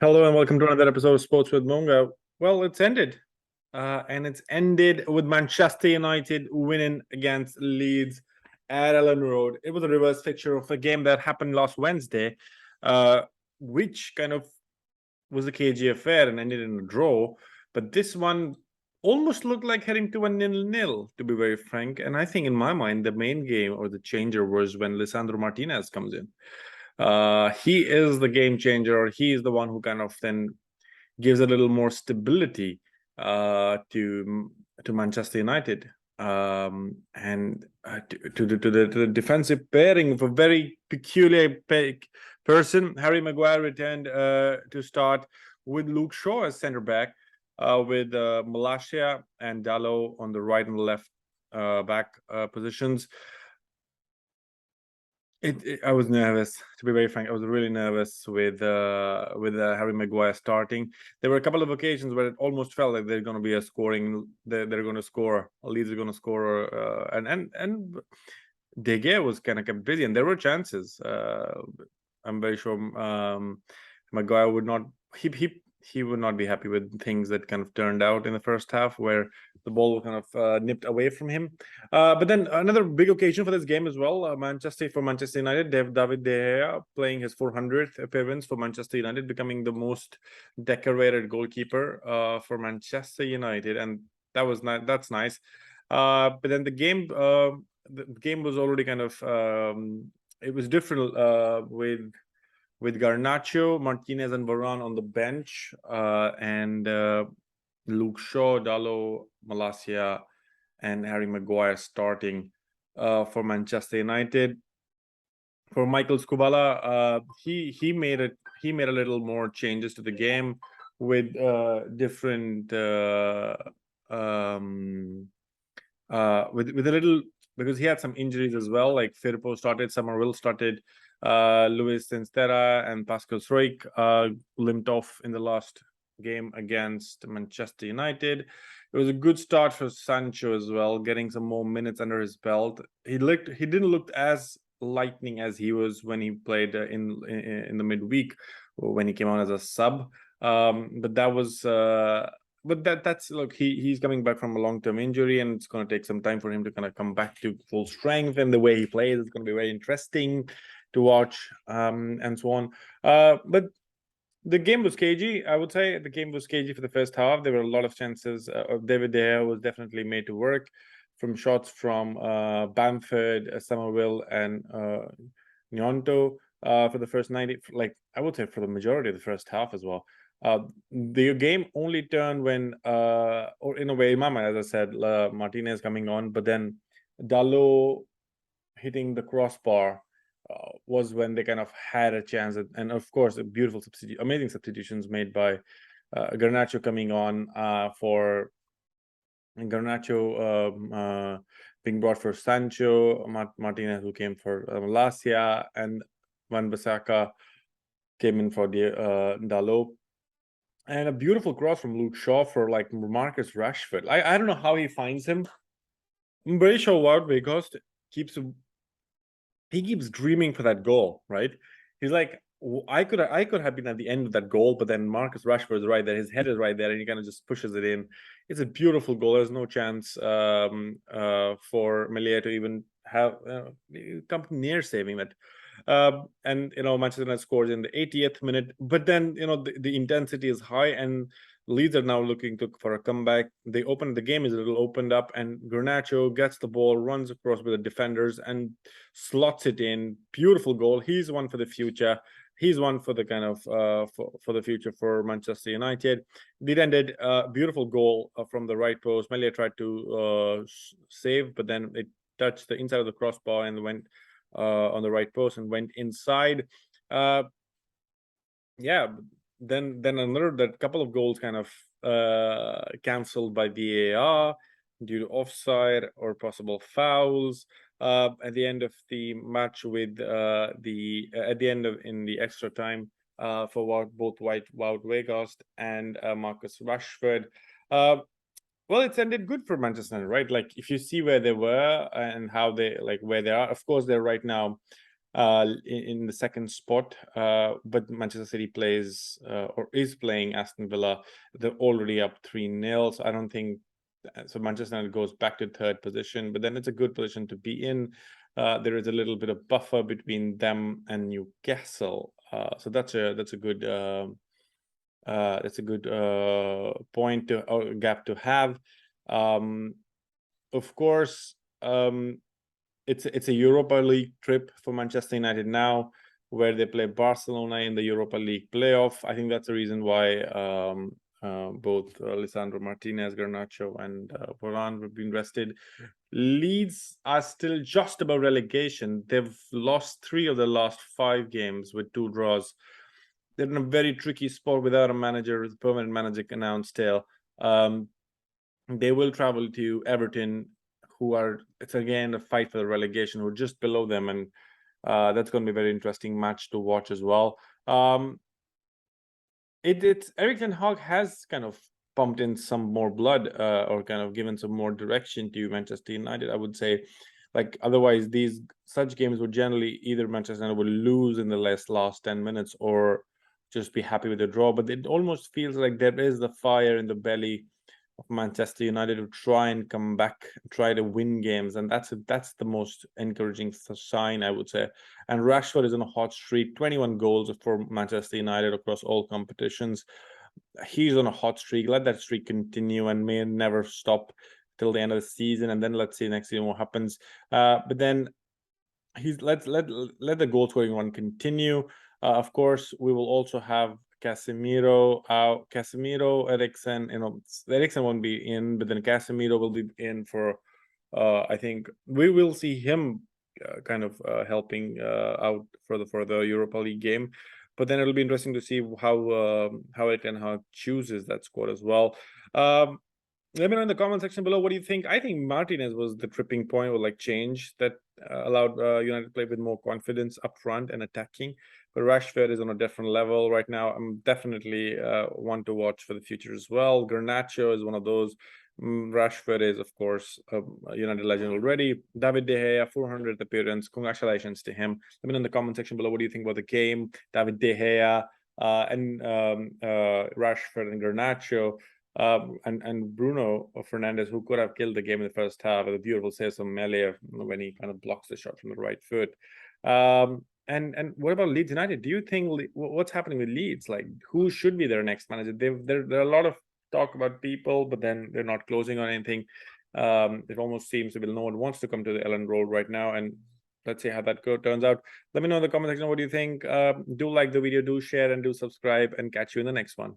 Hello and welcome to another episode of Sports with Monga. Well, it's ended. And it's ended with Manchester United winning against Leeds at Ellen Road. It was a reverse fixture of a game that happened last Wednesday, which kind of was a KG affair and ended in a draw. But this one almost looked like heading to a 0-0, to be very frank. And I think in my mind, the main game or the changer was when Lisandro Martinez comes in. He is the game changer, or he is the one who kind of then gives a little more stability to Manchester United, and to the defensive pairing of a very peculiar person. Harry Maguire returned to start with Luke Shaw as centre back, with Malacia and Dalot on the right and left back positions. I was nervous, to be very frank. I was really nervous with Harry Maguire starting. There were a couple of occasions where it almost felt like they're going to be a scoring. They're going to score. Leeds are going to score, and De Gea was kind of kept busy, and there were chances. I'm very sure Maguire would not. He would not be happy with things that kind of turned out in the first half, where the ball was kind of nipped away from him. But then another big occasion for this game as well. Manchester United, David De Gea playing his 400th appearance for Manchester United, becoming the most decorated goalkeeper for Manchester United, and that's nice. But then the game was already kind of it was different with Garnacho, Martinez, and Varane on the bench, and Luke Shaw, Dalot, Malacia, and Harry Maguire starting for Manchester United. For Michael Skubala, he made a little more changes to the game with different with a little, because he had some injuries as well. Like Firpo started, Summerville started, Luis Sinstera and Pascal Struijk limped off in the last game against Manchester United. It was a good start for Sancho as well, getting some more minutes under his belt. He didn't look as lightning as he was when he played in the midweek, or when he came on as a sub. But that was that's look, he's coming back from a long-term injury, and it's going to take some time for him to kind of come back to full strength, and the way he plays is going to be very interesting to watch, and so on. But the game was cagey. I would say the game was cagey for the first half. There were a lot of chances. David De Gea was definitely made to work from shots from Bamford, Summerville, and Gnonto for the first 90. Like, I would say for the majority of the first half as well. The game only turned when, or in a way, Mama, as I said, Martinez coming on, but then Dalot hitting the crossbar was when they kind of had a chance. And of course, amazing substitutions made by Garnacho coming on for Garnacho being brought for Sancho, Martinez who came for Malacia, and Wan-Bissaka came in for the Dalot. And a beautiful cross from Luke Shaw for like Marcus Rashford. I don't know how he finds him. I'm very sure Wout Weghorst keeps dreaming for that goal, right? He's like, I could have been at the end of that goal, but then Marcus Rashford is right there. His head is right there, and he kind of just pushes it in. It's a beautiful goal. There's no chance for Melia to even have come near saving that. And Manchester United scores in the 80th minute, but then the intensity is high, and Leeds are now looking for a comeback. The game is a little opened up, and Garnacho gets the ball, runs across with the defenders, and slots it in. Beautiful goal. He's one for the future. He's one for the kind of for the future for Manchester United. It ended beautiful goal from the right post. Melia tried to save, but then it touched the inside of the crossbar and went on the right post and went inside. Yeah. Then that couple of goals kind of cancelled by VAR due to offside or possible fouls at the end of the match, with in the extra time for both Wout Weghorst and Marcus Rashford. Well, it's ended good for Manchester United, right? Like, if you see where they were and how where they are, of course they're right now in the second spot. But Manchester City plays or is playing Aston Villa. They're already up 3-0. So I don't think so. Manchester United goes back to third position, but then it's a good position to be in. There is a little bit of buffer between them and Newcastle. So that's a good point to or gap to have. Of course, it's a Europa League trip for Manchester United now, where they play Barcelona in the Europa League playoff. I think that's the reason why both Lisandro Martinez, Garnacho, and Varane have been rested. Leeds are still just above relegation. They've lost 3 of the last 5 games with 2 draws. They're in a very tricky spot without a manager, with permanent manager announced still. They will travel to Everton, it's again a fight for the relegation, who are just below them, and that's going to be a very interesting match to watch as well. Erik ten Hag has kind of pumped in some more blood, or kind of given some more direction to Manchester United, I would say. Like, otherwise such games would generally either Manchester United would lose in the last 10 minutes or just be happy with the draw. But it almost feels like there is the fire in the belly of Manchester United to try and come back, try to win games, and that's the most encouraging sign, I would say. And Rashford is on a hot streak, 21 goals for Manchester United across all competitions. He's on a hot streak. Let that streak continue and may never stop till the end of the season, and then let's see next season what happens. But then let the goal scoring one continue. Of course, we will also have Casemiro, Eriksen. Eriksen won't be in, but then Casemiro will be in for. I think we will see him kind of helping out for the Europa League game. But then it'll be interesting to see how Erik ten Hag chooses that squad as well. Let me know in the comment section below, what do you think? I think Martinez was the tripping point, or like change that allowed United to play with more confidence up front and attacking. But Rashford is on a different level right now. I'm definitely one to watch for the future as well. Garnacho is one of those. Rashford is, of course, a United legend already. David De Gea, 400th appearance. Congratulations to him. Let me know in the comment section below, what do you think about the game? David De Gea and Rashford and Garnacho. And Bruno Fernandes, who could have killed the game in the first half with a beautiful save from Melee when he kind of blocks the shot from the right foot. And what about Leeds United? Do you think what's happening with Leeds? Like, who should be their next manager? There are a lot of talk about people, but then they're not closing on anything. It almost seems to be no one wants to come to the Ellen Road right now, and let's see how that turns out. Let me know in the comment section, what do you think? Do like the video, do share, and do subscribe, and catch you in the next one.